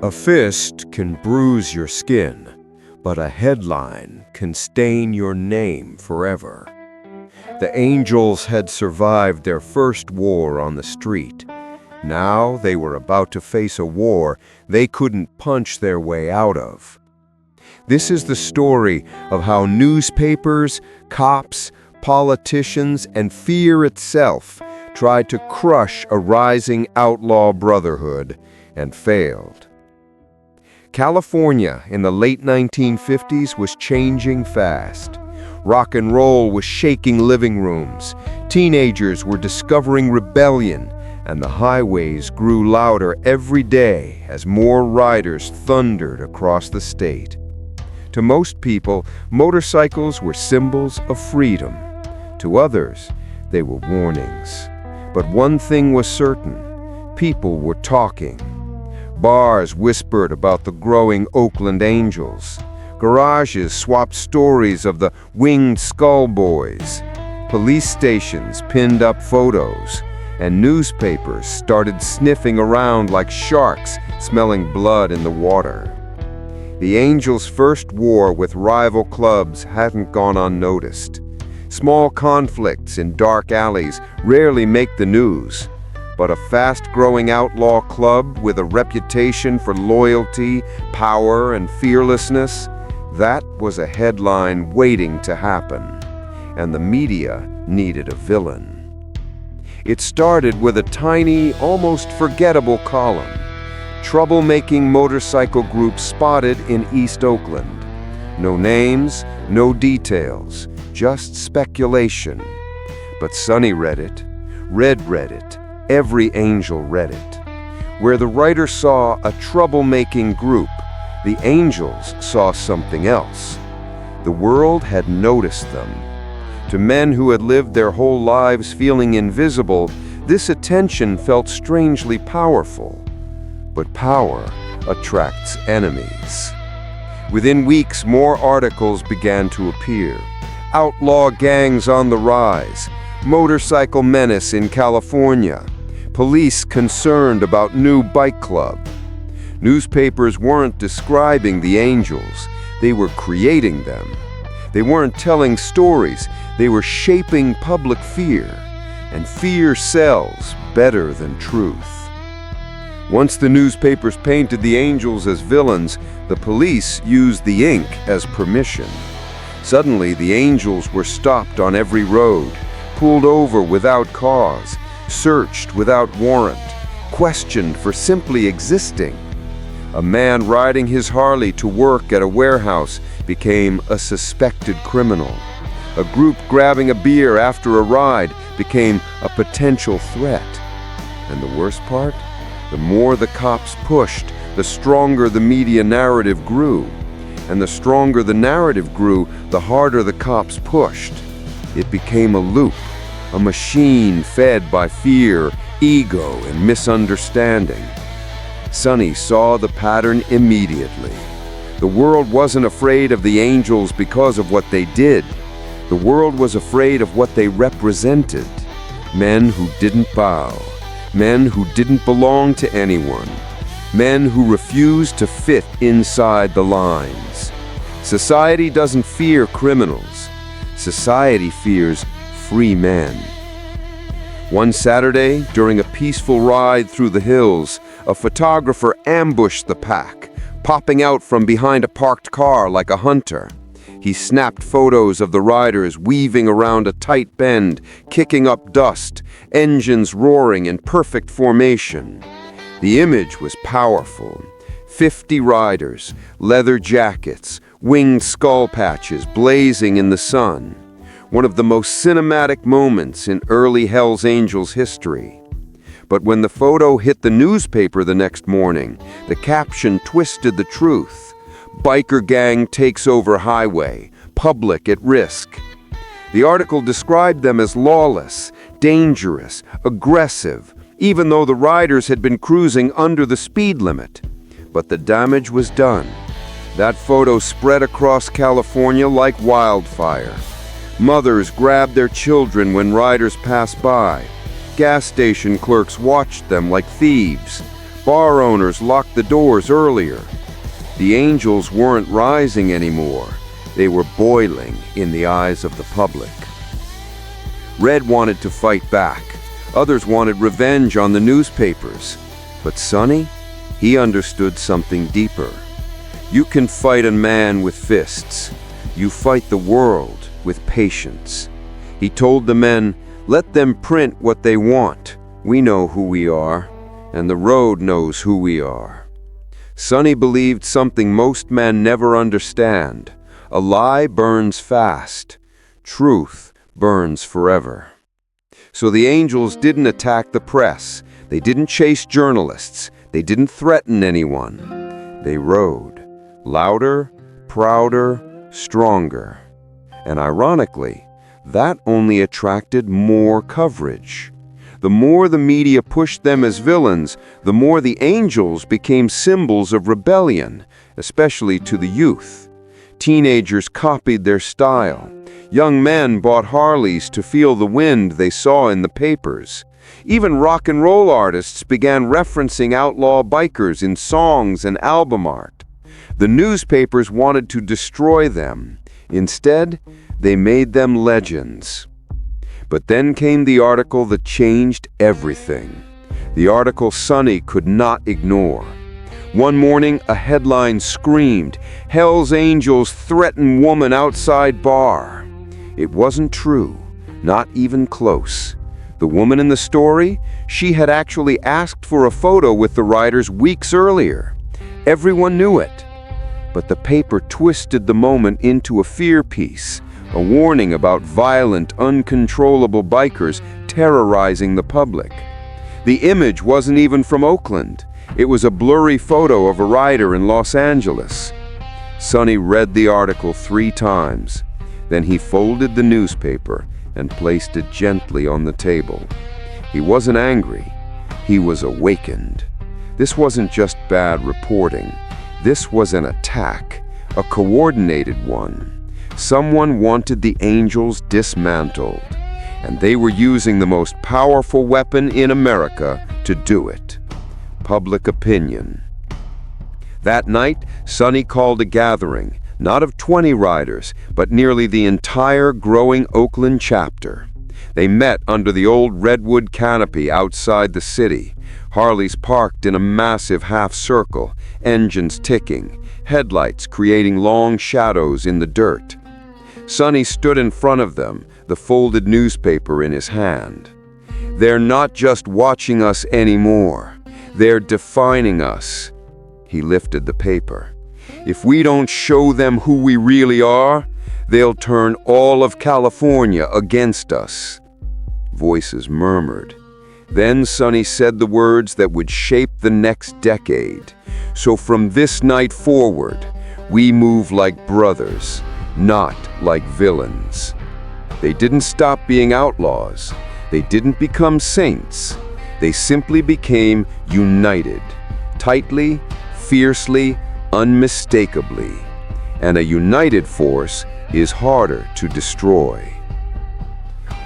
A fist can bruise your skin, but a headline can stain your name forever. The Angels had survived their first war on the street. Now they were about to face a war they couldn't punch their way out of. This is the story of how newspapers, cops, politicians, and fear itself tried to crush a rising outlaw brotherhood and failed. California in the late 1950s was changing fast. Rock and roll was shaking living rooms. Teenagers were discovering rebellion, and the highways grew louder every day as more riders thundered across the state. To most people, motorcycles were symbols of freedom. To others, they were warnings. But one thing was certain: people were talking. Bars whispered about the growing Oakland Angels. Garages swapped stories of the winged skull boys. Police stations pinned up photos, and newspapers started sniffing around like sharks smelling blood in the water. The Angels' first war with rival clubs hadn't gone unnoticed. Small conflicts in dark alleys rarely make the news, but a fast-growing outlaw club with a reputation for loyalty, power, and fearlessness, that was a headline waiting to happen, and the media needed a villain. It started with a tiny, almost forgettable column: troublemaking motorcycle group spotted in East Oakland. No names, no details, just speculation. But Sonny read it, read it, every Angel read it. Where the writer saw a troublemaking group, the Angels saw something else. The world had noticed them. To men who had lived their whole lives feeling invisible, this attention felt strangely powerful. But power attracts enemies. Within weeks, more articles began to appear. Outlaw gangs on the rise, motorcycle menace in California, police concerned about new bike club. Newspapers weren't describing the Angels, they were creating them. They weren't telling stories, they were shaping public fear. And fear sells better than truth. Once the newspapers painted the Angels as villains, the police used the ink as permission. Suddenly, the Angels were stopped on every road, pulled over without cause, searched without warrant, questioned for simply existing. A man riding his Harley to work at a warehouse became a suspected criminal. A group grabbing a beer after a ride became a potential threat. And the worst part? The more the cops pushed, the stronger the media narrative grew. And the stronger the narrative grew, the harder the cops pushed. It became a loop, a machine fed by fear, ego, and misunderstanding. Sonny saw the pattern immediately. The world wasn't afraid of the Angels because of what they did. The world was afraid of what they represented. Men who didn't bow. Men who didn't belong to anyone. Men who refused to fit inside the lines. Society doesn't fear criminals. Society fears free men. One Saturday, during a peaceful ride through the hills, a photographer ambushed the pack, popping out from behind a parked car like a hunter. He snapped photos of the riders weaving around a tight bend, kicking up dust, engines roaring in perfect formation. The image was powerful. 50 riders, leather jackets, winged skull patches blazing in the sun. One of the most cinematic moments in early Hells Angels history. But when the photo hit the newspaper the next morning, the caption twisted the truth. Biker gang takes over highway, public at risk. The article described them as lawless, dangerous, aggressive, even though the riders had been cruising under the speed limit. But the damage was done. That photo spread across California like wildfire. Mothers grabbed their children when riders passed by. Gas station clerks watched them like thieves. Bar owners locked the doors earlier. The angels weren't rising anymore. They were boiling in the eyes of the public. Red wanted to fight back. Others wanted revenge on the newspapers. But Sonny, he understood something deeper. You can fight a man with fists. You fight the world with patience. He told the men, let them print what they want. We know who we are, and the road knows who we are. Sonny believed something most men never understand. A lie burns fast. Truth burns forever. So the angels didn't attack the press. They didn't chase journalists. They didn't threaten anyone. They rode, louder, prouder, stronger. And ironically, that only attracted more coverage. The more the media pushed them as villains, the more the angels became symbols of rebellion, especially to the youth. Teenagers copied their style. Young men bought Harleys to feel the wind they saw in the papers. Even rock and roll artists began referencing outlaw bikers in songs and album art. The newspapers wanted to destroy them. Instead, they made them legends. But then came the article that changed everything. The article Sonny could not ignore. One morning, a headline screamed, "Hell's Angels threaten woman outside bar." It wasn't true, not even close. The woman in the story, she had actually asked for a photo with the riders weeks earlier. Everyone knew it. But the paper twisted the moment into a fear piece, a warning about violent, uncontrollable bikers terrorizing the public. The image wasn't even from Oakland. It was a blurry photo of a rider in Los Angeles. Sonny read the article 3 times. Then he folded the newspaper and placed it gently on the table. He wasn't angry. He was awakened. This wasn't just bad reporting. This was an attack, a coordinated one. Someone wanted the angels dismantled, and they were using the most powerful weapon in America to do it: public opinion. That night, Sonny called a gathering, not of 20 riders, but nearly the entire growing Oakland chapter. They met under the old redwood canopy outside the city, Harleys parked in a massive half-circle, engines ticking, headlights creating long shadows in the dirt. Sonny stood in front of them, the folded newspaper in his hand. They're not just watching us anymore. They're defining us. He lifted the paper. If we don't show them who we really are, they'll turn all of California against us. Voices murmured. Then Sonny said the words that would shape the next decade. So from this night forward, we move like brothers, not like villains. They didn't stop being outlaws. They didn't become saints. They simply became united, tightly, fiercely, unmistakably. And a united force is harder to destroy.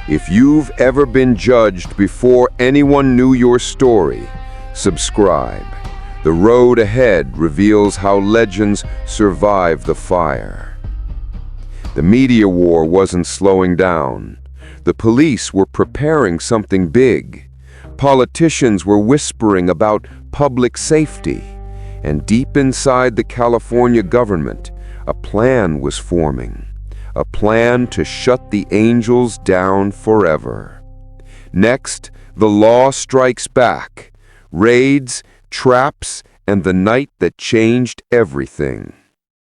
If you've ever been judged before anyone knew your story, subscribe. The road ahead reveals how legends survive the fire. The media war wasn't slowing down. The police were preparing something big. Politicians were whispering about public safety. And deep inside the California government, a plan was forming. A plan to shut the angels down forever. Next, the law strikes back. Raids, traps, and the night that changed everything.